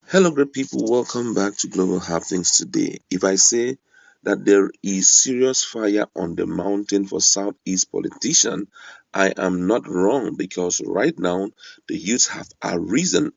Hello, great people. Welcome back to Global Happenings today. If I say that there is serious fire on the mountain for Southeast politician, I am not wrong because right now the youth have arisen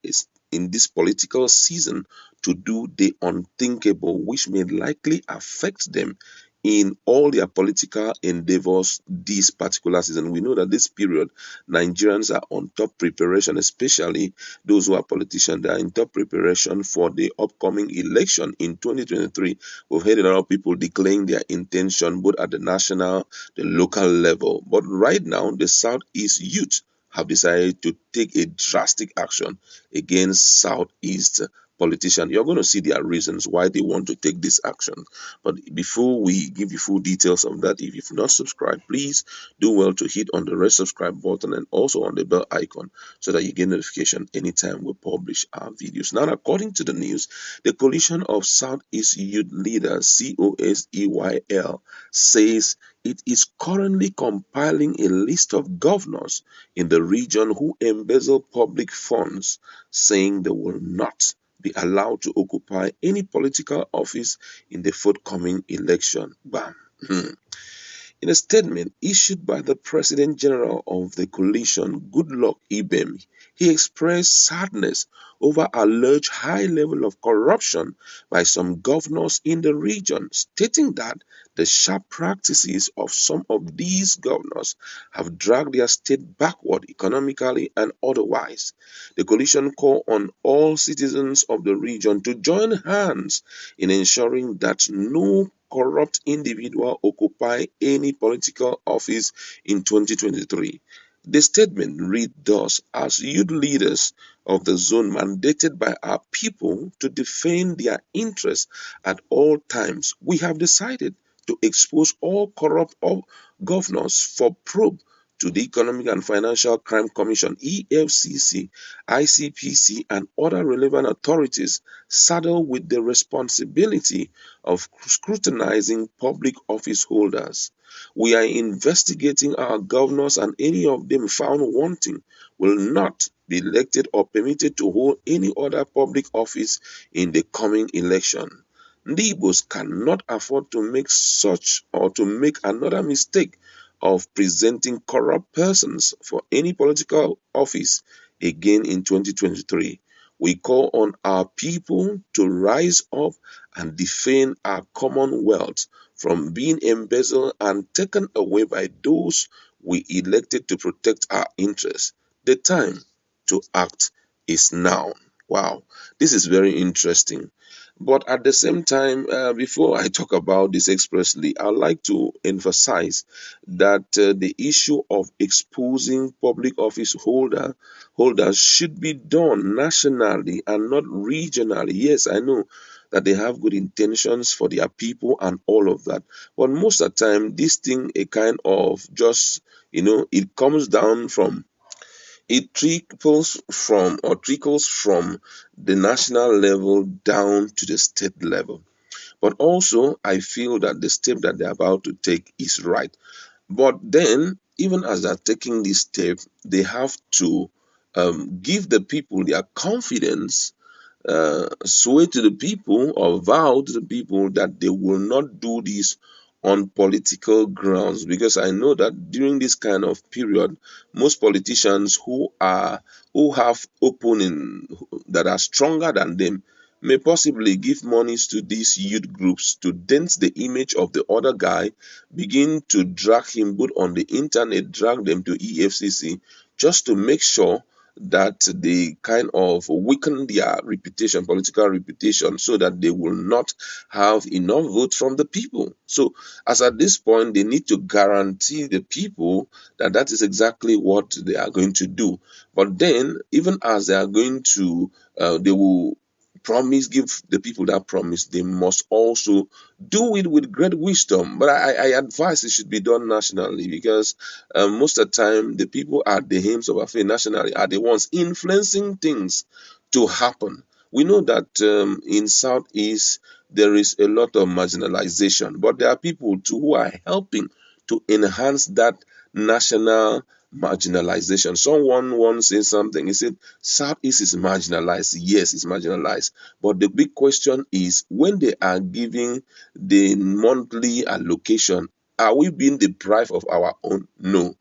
in this political season to do the unthinkable, which may likely affect them in all their political endeavors this particular season. We know that this period Nigerians are on top preparation, especially those who are politicians. They are in top preparation for the upcoming election in 2023. We've heard a lot of people declaring their intention both at the national, the local level. But right now, the Southeast youth have decided to take a drastic action against Southeast politicians. You're going to see their reasons why they want to take this action. But before we give you full details of that, if you've not subscribed, please do well to hit on the red subscribe button and also on the bell icon so that you get notification anytime we publish our videos. Now, according to the news, the coalition of Southeast Youth Leaders, COSEYL, says it is currently compiling a list of governors in the region who embezzle public funds, saying they will not be allowed to occupy any political office in the forthcoming election. Bam. In a statement issued by the President General of the coalition, Goodluck Ibem, he expressed sadness over alleged high level of corruption by some governors in the region, stating that the sharp practices of some of these governors have dragged their state backward economically and otherwise. The coalition called on all citizens of the region to join hands in ensuring that no corrupt individual occupy any political office in 2023. The statement read thus: as youth leaders of the zone mandated by our people to defend their interests at all times, we have decided to expose all corrupt governors for probe to the Economic and Financial Crime Commission, EFCC, ICPC, and other relevant authorities saddled with the responsibility of scrutinizing public office holders. We are investigating our governors, and any of them found wanting will not be elected or permitted to hold any other public office in the coming election. The Igbos cannot afford to make such or to make another mistake of presenting corrupt persons for any political office again in 2023. We call on our people to rise up and defend our commonwealth from being embezzled and taken away by those we elected to protect our interests. The time to act is now. Wow, this is very interesting. But at the same time, before I talk about this expressly, I'd like to emphasize that the issue of exposing public office holders should be done nationally and not regionally. Yes, I know that they have good intentions for their people and all of that, but most of the time, this thing a kind of just it comes down from it trickles from the national level down to the state level. But also, I feel that the step that they're about to take is right. But then, even as they're taking this step, they have to give the people their confidence, sway to the people or vow to the people that they will not do this on political grounds, because I know that during this kind of period, most politicians who have opponents that are stronger than them may possibly give monies to these youth groups to dent the image of the other guy, begin to drag him both on the internet, drag them to EFCC, just to make sure that they kind of weaken their reputation, political reputation, so that they will not have enough votes from the people. So, as at this point, they need to guarantee the people that that is exactly what they are going to do. But then, even as they are going to, they will give the people that promise, they must also do it with great wisdom. But I advise it should be done nationally, because most of the time the people at the helms of affairs nationally are the ones influencing things to happen. We know that in Southeast there is a lot of marginalization, but there are people too who are helping to enhance that national marginalization. Someone once said something. He said, Southeast is marginalized. Yes, it's marginalized. But the big question is, when they are giving the monthly allocation, are we being deprived of our own? No.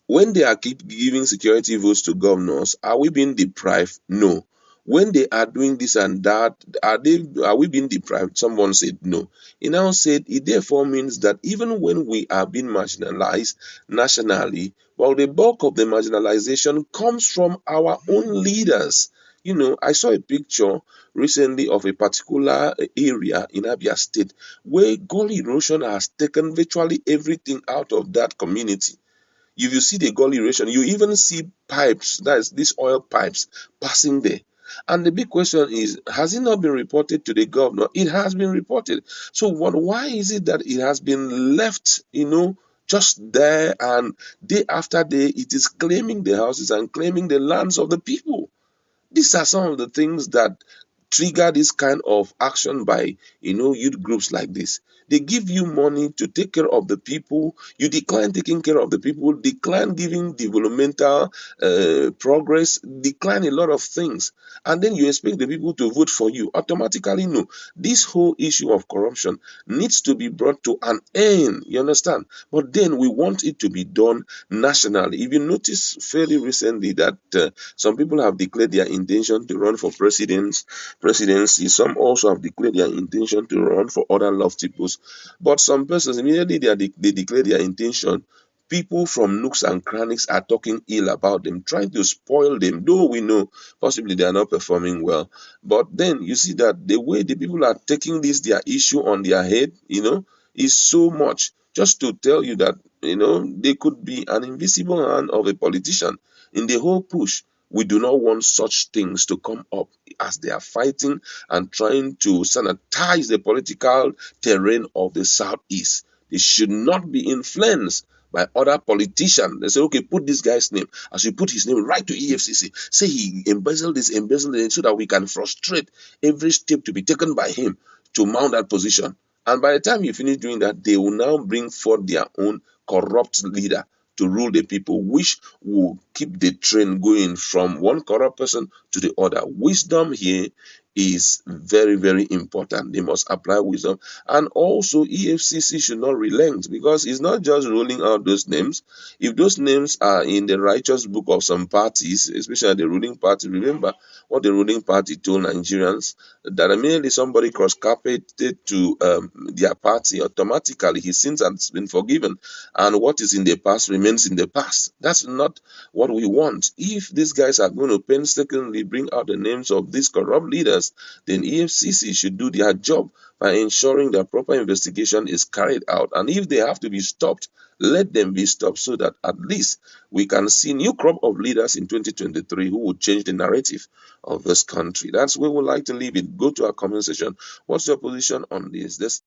When they are keep giving security votes to governors, are we being deprived? No. When they are doing this and that, are we being deprived? Someone said no. He now said it therefore means that even when we are being marginalized nationally, well, the bulk of the marginalization comes from our own leaders. I saw a picture recently of a particular area in Abia State where gully erosion has taken virtually everything out of that community. If you see the gully erosion, you even see pipes, that is, these oil pipes, passing there. And the big question is, has it not been reported to the governor? It has been reported. So why is it that it has been left, just there, and day after day, it is claiming the houses and claiming the lands of the people? These are some of the things that trigger this kind of action by youth groups like this. They give you money to take care of the people. You decline taking care of the people, decline giving developmental progress, decline a lot of things, and then you expect the people to vote for you automatically. No, this whole issue of corruption needs to be brought to an end. You understand? But then we want it to be done nationally. If you notice fairly recently that some people have declared their intention to run for presidency. Some also have declared their intention to run for other lofty posts. But some persons, immediately they declare their intention, people from nooks and crannies are talking ill about them, trying to spoil them, though we know possibly they are not performing well. But then you see that the way the people are taking their issue on their head, is so much. Just to tell you that, they could be an invisible hand of a politician in the whole push. We do not want such things to come up as they are fighting and trying to sanitize the political terrain of the Southeast. They should not be influenced by other politicians. They say, okay, put this guy's name. As you put his name, right to EFCC. Say he embezzled this, embezzled it, so that we can frustrate every step to be taken by him to mount that position. And by the time you finish doing that, they will now bring forth their own corrupt leader to rule the people, which will keep the train going from one corrupt person to the other. Wisdom here is very, very important. They must apply wisdom. And also, EFCC should not relent, because it's not just rolling out those names. If those names are in the righteous book of some parties, especially the ruling party, remember what the ruling party told Nigerians, that immediately somebody cross-carpeted to their party, automatically his sins has been forgiven, and what is in the past remains in the past. That's not what we want. If these guys are going to painstakingly bring out the names of these corrupt leaders, then EFCC should do their job by ensuring that proper investigation is carried out. And if they have to be stopped, let them be stopped, so that at least we can see new crop of leaders in 2023 who will change the narrative of this country. That's where we would like to leave it. Go to our comment section. What's your position on this?